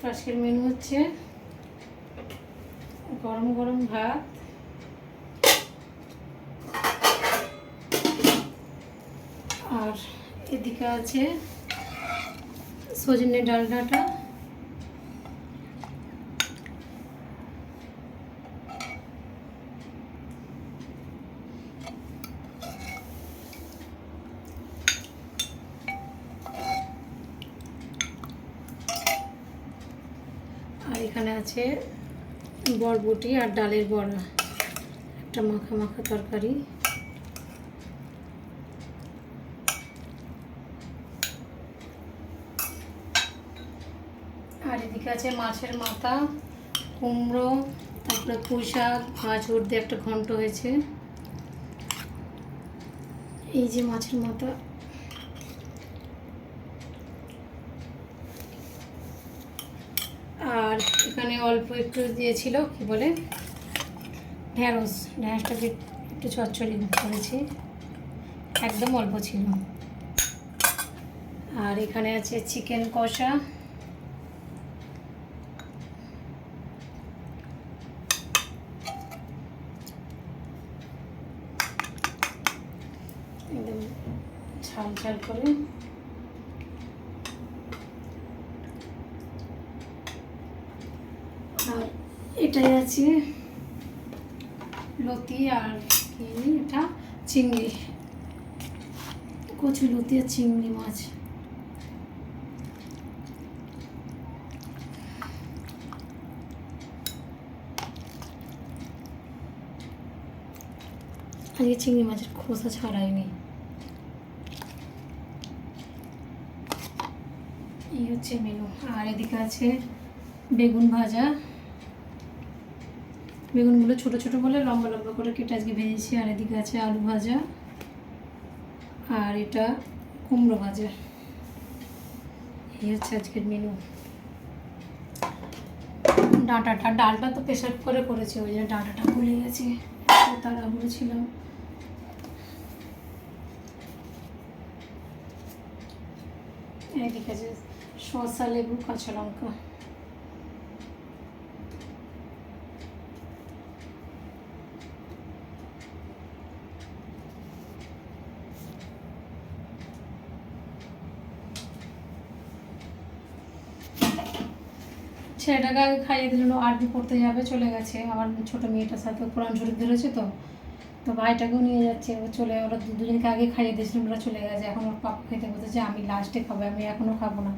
আজকের মেনু হচ্ছে গরম গরম ভাত, আর এদিকে আছে সজনে ডালনাটা, আর এখানে আছে বরবটি আর ডালের বড়া, একটা মাখা মাখা তরকারি। আর এদিকে আছে মাছের মাথা, কুমড়ো, তারপরে পুঁই শাক, মাছ দিয়ে একটা ঘন্ট হয়েছে। এই যে মাছের মাথা, আর এখানে অল্প একটু দিয়েছিল কি বলে ঢ্যাঁড়সটাকে একটু চচ্চড়ি করেছি, একদম অল্প ছিল। আর এখানে আছে চিকেন কষা, একদম ঝাল ঝাল করে। আর এটাই আছে লতি, আর কি এটা চিংড়ি, কচু লতি আর চিংড়ি মাছ। আজকে চিংড়ি মাছের খোসা ছাড়াইনি। এই হচ্ছে মেনু। আর এদিকে আছে বেগুন ভাজা, বেগুনগুলো ছোট ছোট বলে লম্বা লম্বা করে কেটে আজকে ভেজেছি। আর এদিকে আছে আলু ভাজা, আর এটা কুমড়ো ভাজা। এই হচ্ছে আজকের মেনু। ডালটা তো প্রেশার করে করেছি, ওই জন্য ডাঁটাটা ভুলে গেছি, তাড়াহুড়ো ছিলাম। এদিকে আছে শসা, লেবু, কাঁচা লঙ্কা। ছেলেটাকে আগে খাইয়ে দিল, আরবি পড়তে যাবে, চলে গেছে। আমার ছোটো মেয়েটার সাথে কোরআন শরীফ ধরেছে, তো ভাইটাকেও নিয়ে যাচ্ছে, ও চলে, দুজনকে আগে খাইয়ে দিয়েছিলাম, ওরা চলে গেছে। এখন ওর পাপা খেতে বসেছে, আমি লাস্টে খাবো, আমি এখনও খাবো না।